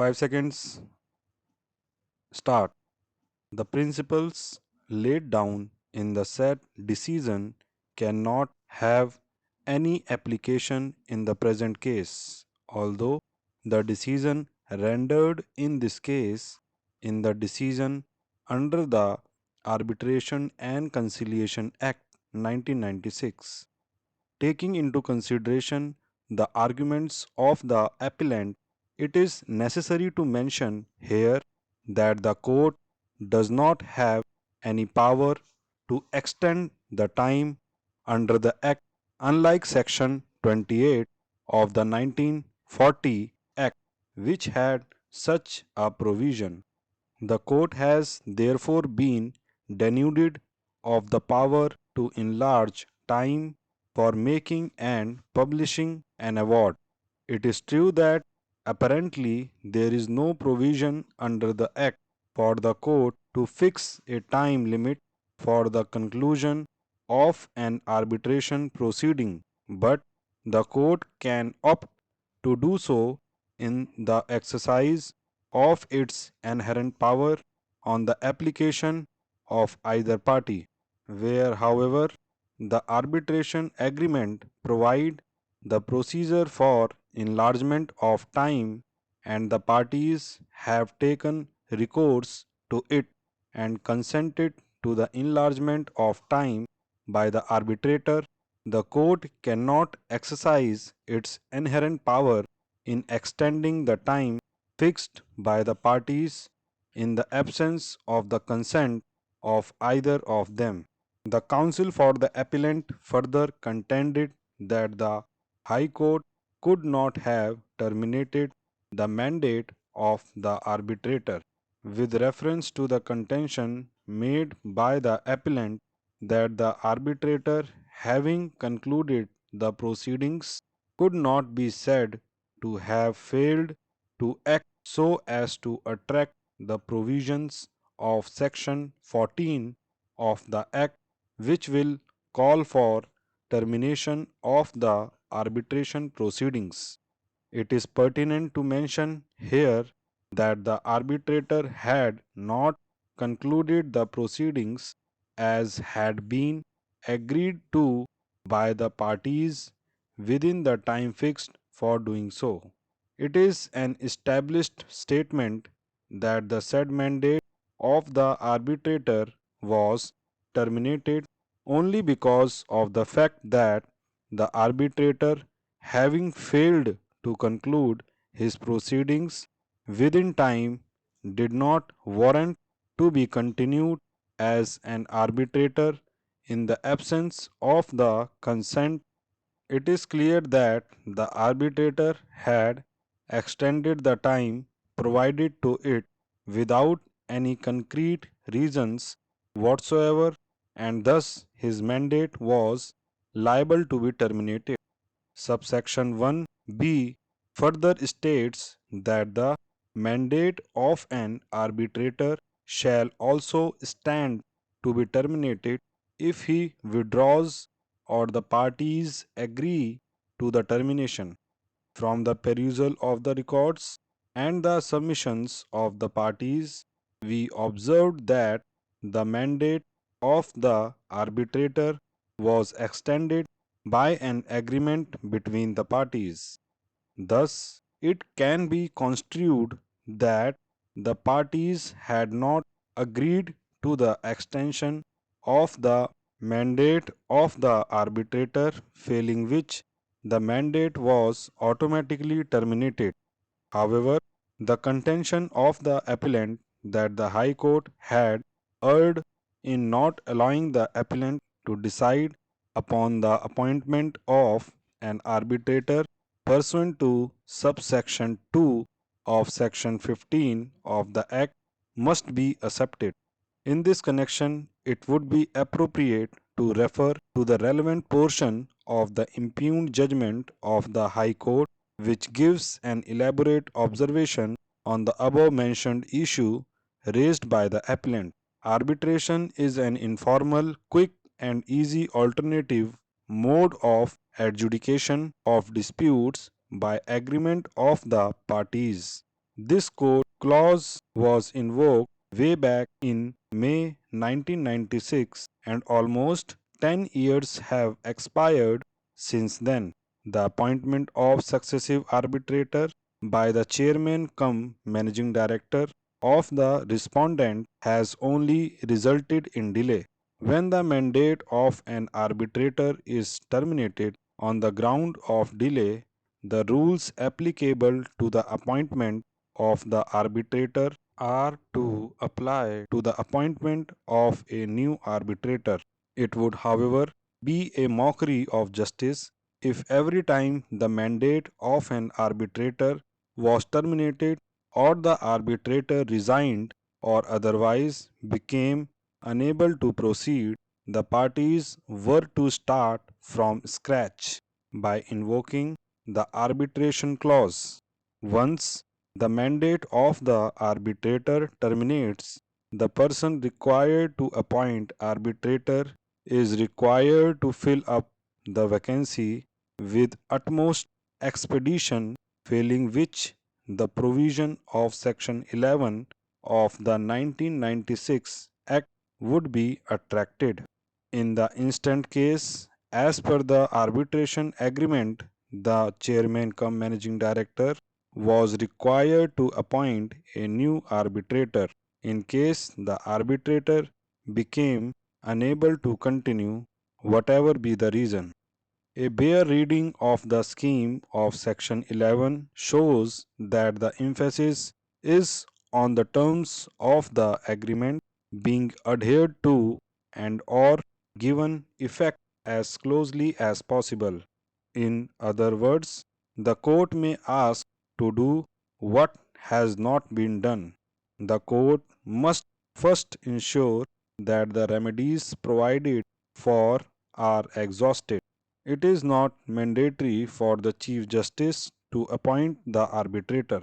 5 seconds. Start. The principles laid down in the said decision cannot have any application in the present case, although the decision rendered in this case in the decision under the Arbitration and Conciliation Act 1996. Taking into consideration the arguments of the appellant, it is necessary to mention here that the court does not have any power to extend the time under the Act, unlike Section 28 of the 1940 Act, which had such a provision. The court has therefore been denuded of the power to enlarge time for making and publishing an award. It is true that apparently there is no provision under the Act for the court to fix a time limit for the conclusion of an arbitration proceeding, but the court can opt to do so in the exercise of its inherent power on the application of either party. Where, however, the arbitration agreement provide the procedure for enlargement of time and the parties have taken recourse to it and consented to the enlargement of time by the arbitrator, the court cannot exercise its inherent power in extending the time fixed by the parties in the absence of the consent of either of them. The counsel for the appellant further contended that the High Court could not have terminated the mandate of the arbitrator. With reference to the contention made by the appellant that the arbitrator, having concluded the proceedings, could not be said to have failed to act so as to attract the provisions of Section 14 of the Act, which will call for termination of the arbitration proceedings. It is pertinent to mention here that the arbitrator had not concluded the proceedings as had been agreed to by the parties within the time fixed for doing so. It is an established statement that the said mandate of the arbitrator was terminated only because of the fact that the arbitrator, having failed to conclude his proceedings within time, did not warrant to be continued as an arbitrator in the absence of the consent. It is clear that the arbitrator had extended the time provided to it without any concrete reasons whatsoever, and thus his mandate was liable to be terminated. Subsection 1b further states that the mandate of an arbitrator shall also stand to be terminated if he withdraws or the parties agree to the termination. From the perusal of the records and the submissions of the parties, we observed that the mandate of the arbitrator was extended by an agreement between the parties. Thus, it can be construed that the parties had not agreed to the extension of the mandate of the arbitrator, failing which the mandate was automatically terminated. However, the contention of the appellant that the High Court had erred in not allowing the appellant to decide upon the appointment of an arbitrator pursuant to subsection 2 of section 15 of the Act must be accepted. In this connection, it would be appropriate to refer to the relevant portion of the impugned judgment of the High Court, which gives an elaborate observation on the above mentioned issue raised by the appellant. Arbitration is an informal, quick, and easy alternative mode of adjudication of disputes by agreement of the parties. This court clause was invoked way back in May 1996 and almost 10 years have expired since then. The appointment of successive arbitrator by the chairman cum managing director of the respondent has only resulted in delay. When the mandate of an arbitrator is terminated on the ground of delay, the rules applicable to the appointment of the arbitrator are to apply to the appointment of a new arbitrator. It would, however, be a mockery of justice if every time the mandate of an arbitrator was terminated or the arbitrator resigned or otherwise became unable to proceed, the parties were to start from scratch by invoking the arbitration clause. Once the mandate of the arbitrator terminates, the person required to appoint arbitrator is required to fill up the vacancy with utmost expedition, failing which the provision of Section 11 of the 1996 Act would be attracted. In the instant case, as per the arbitration agreement, the chairman cum managing director was required to appoint a new arbitrator in case the arbitrator became unable to continue, whatever be the reason. A bare reading of the scheme of Section 11 shows that the emphasis is on the terms of the agreement being adhered to and or given effect as closely as possible. In other words, the court may ask to do what has not been done. The court must first ensure that the remedies provided for are exhausted. It is not mandatory for the Chief Justice to appoint the arbitrator.